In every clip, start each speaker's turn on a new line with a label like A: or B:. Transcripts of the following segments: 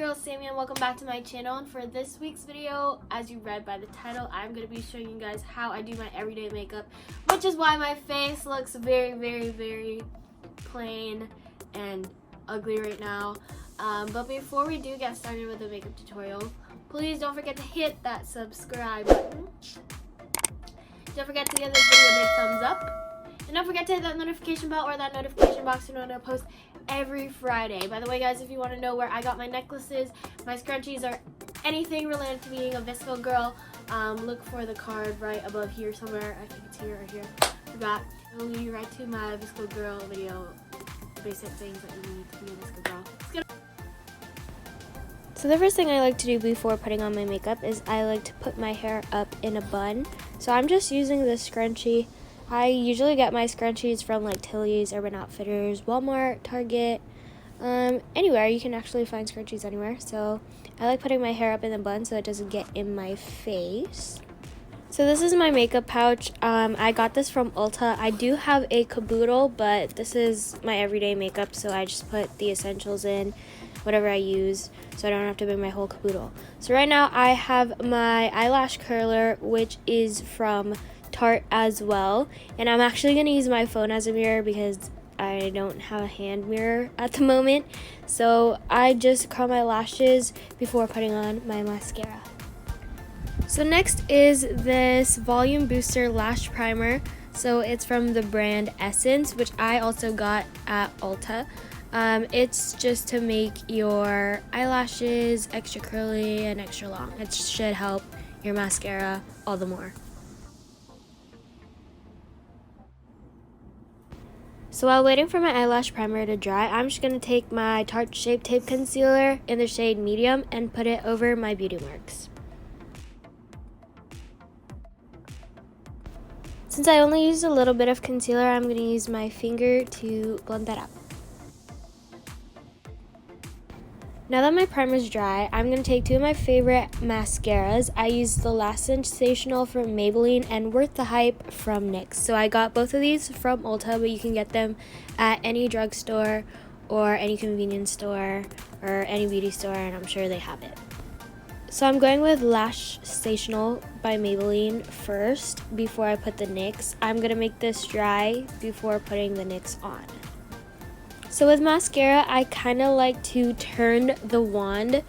A: girl Sammie and welcome back to my channel. And for this week's video, as you read by the title, I'm going to be showing you guys how I do my everyday makeup, which is why my face looks very plain and ugly right now. But before we do get started with the makeup tutorial, please don't forget to hit that subscribe button. Don't forget to give this video a big thumbs up. And don't forget to hit that notification bell or that notification box to know when I post every Friday. By the way, guys, if you want to know where I got my necklaces, my scrunchies, or anything related to being a Visco girl, look for the card right above here somewhere. I think it's here or here. Forgot. It'll lead you right to my Visco girl video. Basic things that you need to be a Visco girl. So the first thing I like to do before putting on my makeup is I like to put my hair up in a bun. So I'm just using this scrunchie. I usually get my scrunchies from like Tilly's, Urban Outfitters, Walmart, Target, anywhere. You can actually find scrunchies anywhere. So I like putting my hair up in a bun so it doesn't get in my face. So this is my makeup pouch. I got this from Ulta. I do have a caboodle, but this is my everyday makeup, so I just put the essentials in, whatever I use, so I don't have to bring my whole caboodle. So right now I have my eyelash curler, which is from Tarte as well, and I'm actually going to use my phone as a mirror because I don't have a hand mirror at the moment. So I just curl my lashes before putting on my mascara. So next is this Volume Booster Lash Primer. So it's from the brand Essence, which I also got at Ulta. It's just to make your eyelashes extra curly and extra long. It should help your mascara all the more. So while waiting for my eyelash primer to dry, I'm just going to take my Tarte Shape Tape Concealer in the shade Medium and put it over my beauty marks. Since I only used a little bit of concealer, I'm going to use my finger to blend that out. Now that my primer is dry, I'm going to take two of my favorite mascaras. I used the Last Sensational from Maybelline and Worth the Hype from NYX. So I got both of these from Ulta, but you can get them at any drugstore or any convenience store or any beauty store, and I'm sure they have it. So I'm going with Lash Sensational by Maybelline first before I put the NYX. I'm going to make this dry before putting the NYX on. So with mascara, I kind of like to turn the wand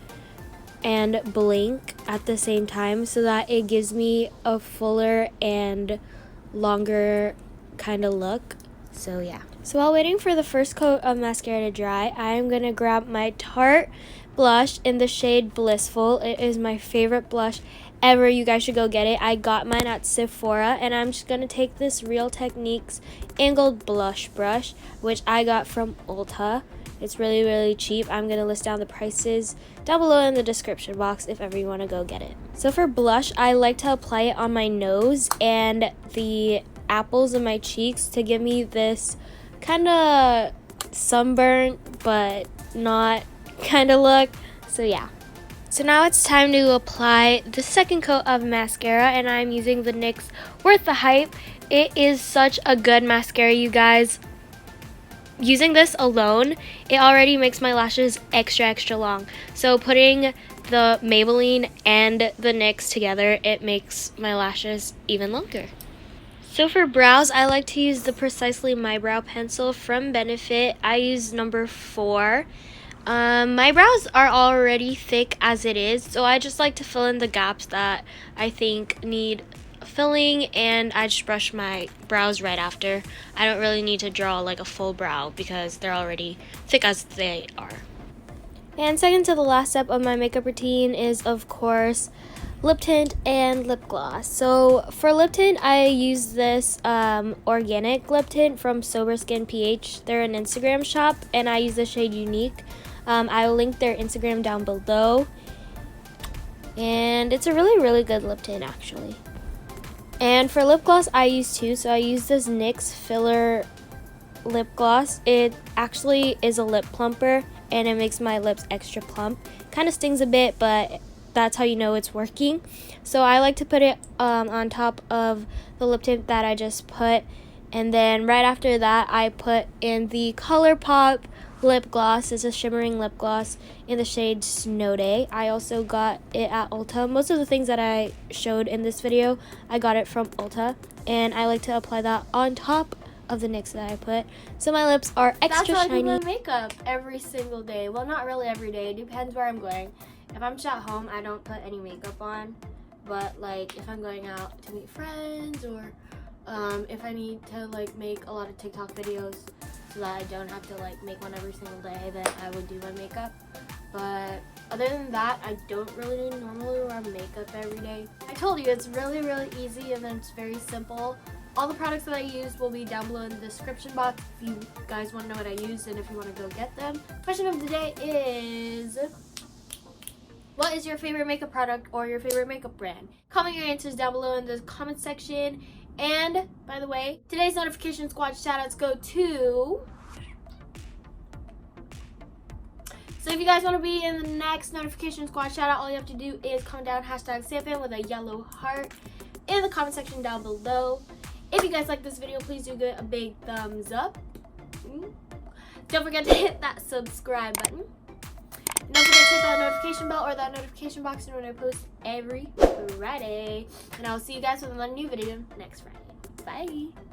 A: and blink at the same time so that it gives me a fuller and longer kind of look. So yeah. So while waiting for the first coat of mascara to dry, I am going to grab my Tarte blush in the shade Blissful. It is my favorite blush ever. You guys should go get it. I got mine at Sephora, and I'm just going to take this Real Techniques angled blush brush, which I got from Ulta. It's really cheap. I'm going to list down the prices down below in the description box if ever you want to go get it. So for blush, I like to apply it on my nose and the apples of my cheeks to give me this kind of sunburnt but not kind of look. So yeah. So now it's time to apply the second coat of mascara, and I'm using the NYX Worth the Hype. It is such a good mascara, you guys. Using this alone, it already makes my lashes extra long. So putting the Maybelline and the NYX together, it makes my lashes even longer. So for brows, I like to use the Precisely My Brow Pencil from Benefit. I use number 4. My brows are already thick as it is, so I just like to fill in the gaps that I think need filling, and I just brush my brows right after. I don't really need to draw like a full brow because they're already thick as they are. And second to the last step of my makeup routine is, of course, lip tint and lip gloss. So for lip tint, I use this organic lip tint from Sober Skin PH. They're an Instagram shop, and I use the shade Unique. I'll link their Instagram down below, and it's a really good lip tint actually. And for lip gloss, I use two. So I use this NYX Filler lip gloss. It actually is a lip plumper, and it makes my lips extra plump. Kind of stings a bit, but that's how you know it's working. So I like to put it on top of the lip tint that I just put, and then right after that I put in the ColourPop lip gloss. It's a shimmering lip gloss in the shade Snow Day. I also got it at Ulta. Most of the things that I showed in this video, I got it from Ulta. And I like to apply that on top of the NYX that I put. So my lips are extra shiny. That's how I do my makeup every single day. Well, not really every day. It depends where I'm going. If I'm just at home, I don't put any makeup on. But like if I'm going out to meet friends, or if I need to like make a lot of TikTok videos so that I don't have to like make one every single day, then I would do my makeup. But other than that, I don't really normally wear makeup every day. I told you it's really, really easy, and then it's very simple. All the products that I use will be down below in the description box if you guys want to know what I used and if you want to go get them. Question of the day is, what is your favorite makeup product or your favorite makeup brand? Comment your answers down below in the comment section. And by the way, today's notification squad shoutouts go to... So if you guys want to be in the next notification squad shoutout, all you have to do is comment down #SamFam with a yellow heart in the comment section down below. If you guys like this video, please do give it a big thumbs up. Don't forget to hit that subscribe button. And don't forget to hit that notification bell or that notification box when I post every Friday. And I'll see you guys with another new video next Friday. Bye!